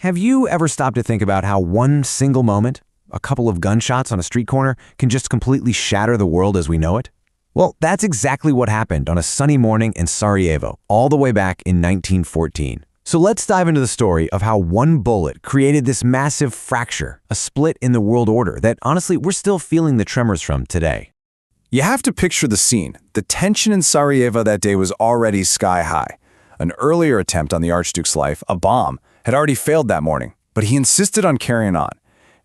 Have you ever stopped to think about how one single moment, a couple of gunshots on a street corner, can just completely shatter the world as we know it? Well, that's exactly what happened on a sunny morning in Sarajevo, all the way back in 1914. So let's dive into the story of how one bullet created this massive fracture, a split in the world order that honestly we're still feeling the tremors from today. You have to picture the scene. The tension in Sarajevo that day was already sky high. An earlier attempt on the Archduke's life, a bomb, had already failed that morning, but he insisted on carrying on.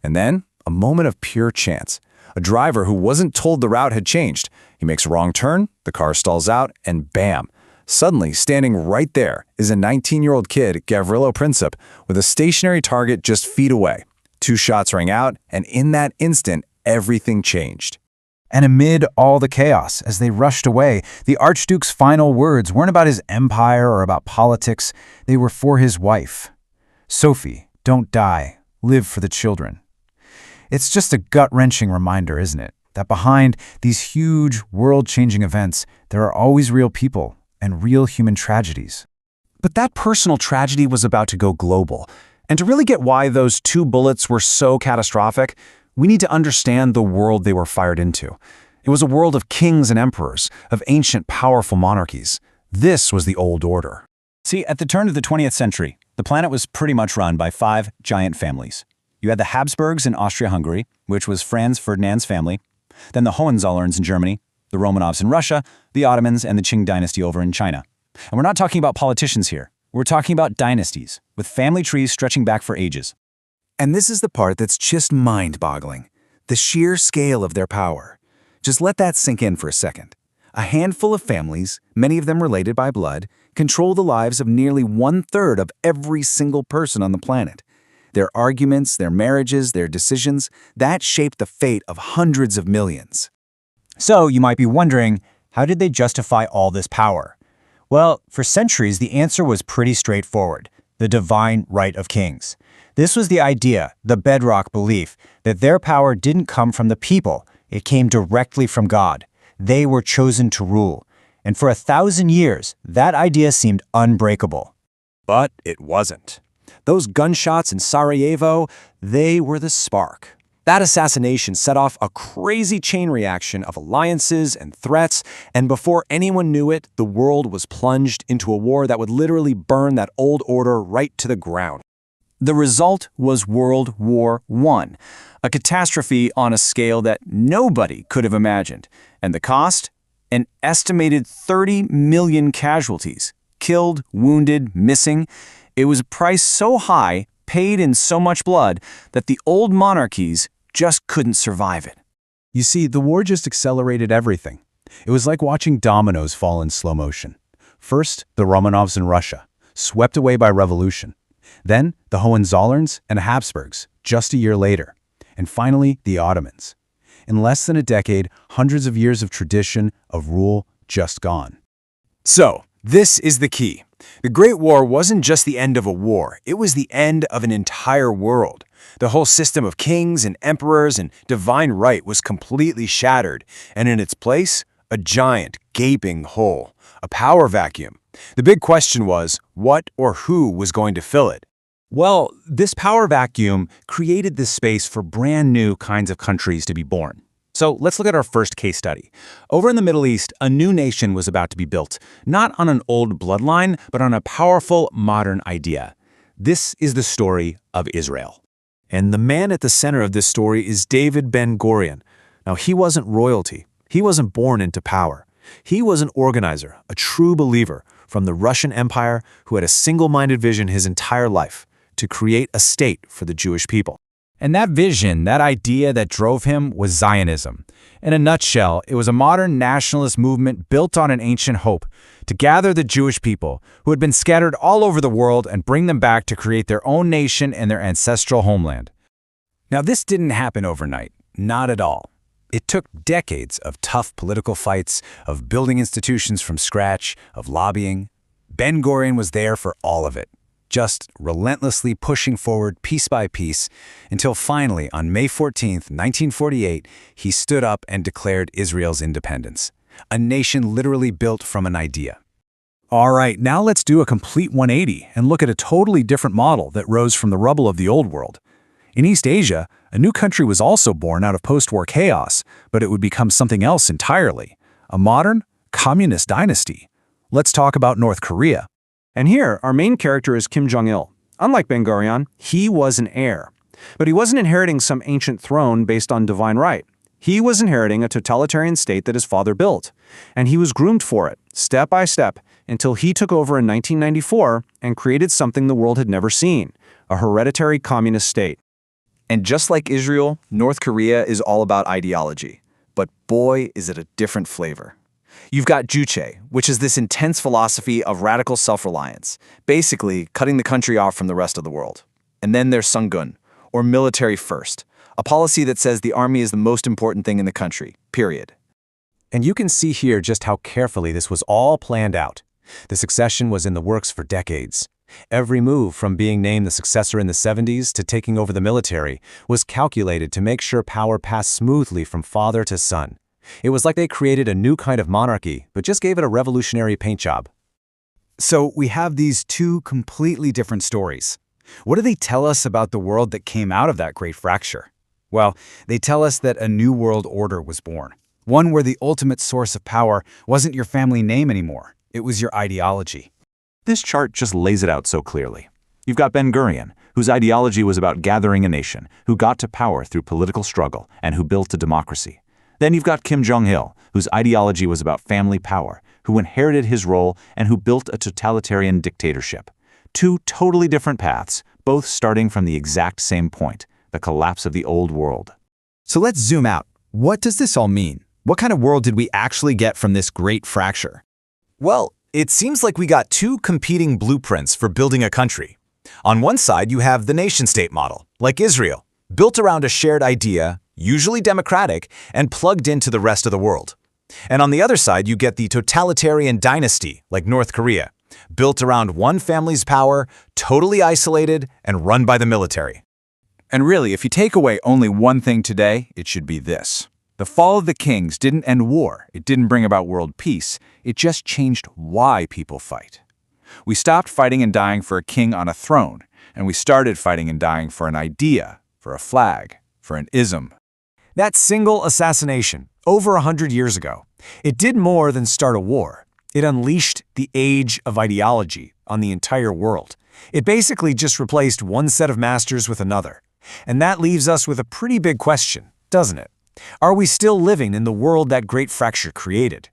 And then, a moment of pure chance. A driver who wasn't told the route had changed. He makes a wrong turn, the car stalls out, and bam! Suddenly, standing right there is a 19-year-old kid, Gavrilo Princip, with a stationary target just feet away. 2 shots rang out, and in that instant, everything changed. And amid all the chaos, as they rushed away, the Archduke's final words weren't about his empire or about politics. They were for his wife. Sophie, don't die. Live for the children. It's just a gut-wrenching reminder, isn't it? That behind these huge, world-changing events, there are always real people and real human tragedies. But that personal tragedy was about to go global. And to really get why those 2 bullets were so catastrophic, we need to understand the world they were fired into. It was a world of kings and emperors, of ancient, powerful monarchies. This was the old order. See, at the turn of the 20th century, the planet was pretty much run by 5 giant families. You had the Habsburgs in Austria-Hungary, which was Franz Ferdinand's family, then the Hohenzollerns in Germany, the Romanovs in Russia, the Ottomans, and the Qing dynasty over in China. And we're not talking about politicians here. We're talking about dynasties, with family trees stretching back for ages. And this is the part that's just mind-boggling. The sheer scale of their power. Just let that sink in for a second. A handful of families, many of them related by blood, control the lives of nearly 1/3 of every single person on the planet. Their arguments, their marriages, their decisions, that shaped the fate of hundreds of millions. So you might be wondering, how did they justify all this power? Well, for centuries, the answer was pretty straightforward: the divine right of kings. This was the idea, the bedrock belief, that their power didn't come from the people, it came directly from God. They were chosen to rule. And for 1,000 years, that idea seemed unbreakable. But it wasn't. Those gunshots in Sarajevo, they were the spark. That assassination set off a crazy chain reaction of alliances and threats, and before anyone knew it, the world was plunged into a war that would literally burn that old order right to the ground. The result was World War I, a catastrophe on a scale that nobody could have imagined. And the cost? An estimated 30 million casualties. Killed, wounded, missing. It was a price so high, paid in so much blood, that the old monarchies just couldn't survive it. You see, the war just accelerated everything. It was like watching dominoes fall in slow motion. First, the Romanovs in Russia, swept away by revolution. Then, the Hohenzollerns and Habsburgs, just a year later. And finally, the Ottomans. In less than a decade, hundreds of years of tradition, of rule, just gone. So, this is the key. The Great War wasn't just the end of a war, it was the end of an entire world. The whole system of kings and emperors and divine right was completely shattered, and in its place, a giant, gaping hole, a power vacuum. The big question was, what or who was going to fill it? Well, this power vacuum created this space for brand new kinds of countries to be born. So let's look at our first case study. Over in the Middle East, a new nation was about to be built, not on an old bloodline, but on a powerful modern idea. This is the story of Israel. And the man at the center of this story is David Ben-Gurion. Now, he wasn't royalty. He wasn't born into power. He was an organizer, a true believer from the Russian Empire who had a single-minded vision his entire life to create a state for the Jewish people. And that vision, that idea that drove him was Zionism. In a nutshell, it was a modern nationalist movement built on an ancient hope to gather the Jewish people who had been scattered all over the world and bring them back to create their own nation and their ancestral homeland. Now, this didn't happen overnight, not at all. It took decades of tough political fights, of building institutions from scratch, of lobbying. Ben-Gurion was there for all of it, just relentlessly pushing forward piece by piece, until finally, on May 14th, 1948, he stood up and declared Israel's independence, a nation literally built from an idea. All right, now let's do a complete 180 and look at a totally different model that rose from the rubble of the old world. In East Asia, a new country was also born out of post-war chaos, but it would become something else entirely, a modern, communist dynasty. Let's talk about North Korea. And here, our main character is Kim Jong Il. Unlike Ben-Gurion, he was an heir. But he wasn't inheriting some ancient throne based on divine right. He was inheriting a totalitarian state that his father built. And he was groomed for it, step by step, until he took over in 1994 and created something the world had never seen, a hereditary communist state. And just like Israel, North Korea is all about ideology. But boy, is it a different flavor. You've got Juche, which is this intense philosophy of radical self-reliance, basically cutting the country off from the rest of the world. And then there's Sungun, or military first, a policy that says the army is the most important thing in the country, period. And you can see here just how carefully this was all planned out. The succession was in the works for decades. Every move, from being named the successor in the 70s to taking over the military, was calculated to make sure power passed smoothly from father to son. It was like they created a new kind of monarchy, but just gave it a revolutionary paint job. So we have these two completely different stories. What do they tell us about the world that came out of that great fracture? Well, they tell us that a new world order was born. One where the ultimate source of power wasn't your family name anymore. It was your ideology. This chart just lays it out so clearly. You've got Ben-Gurion, whose ideology was about gathering a nation, who got to power through political struggle, and who built a democracy. Then you've got Kim Jong Il, whose ideology was about family power, who inherited his role and who built a totalitarian dictatorship. Two totally different paths, both starting from the exact same point, the collapse of the old world. So let's zoom out. What does this all mean? What kind of world did we actually get from this great fracture? Well, it seems like we got two competing blueprints for building a country. On one side, you have the nation-state model, like Israel, built around a shared idea, usually democratic, and plugged into the rest of the world. And on the other side, you get the totalitarian dynasty, like North Korea, built around one family's power, totally isolated, and run by the military. And really, if you take away only one thing today, it should be this. The fall of the kings didn't end war. It didn't bring about world peace. It just changed why people fight. We stopped fighting and dying for a king on a throne, and we started fighting and dying for an idea, for a flag, for an ism. That single assassination, over 100 years ago, it did more than start a war. It unleashed the age of ideology on the entire world. It basically just replaced one set of masters with another. And that leaves us with a pretty big question, doesn't it? Are we still living in the world that great fracture created?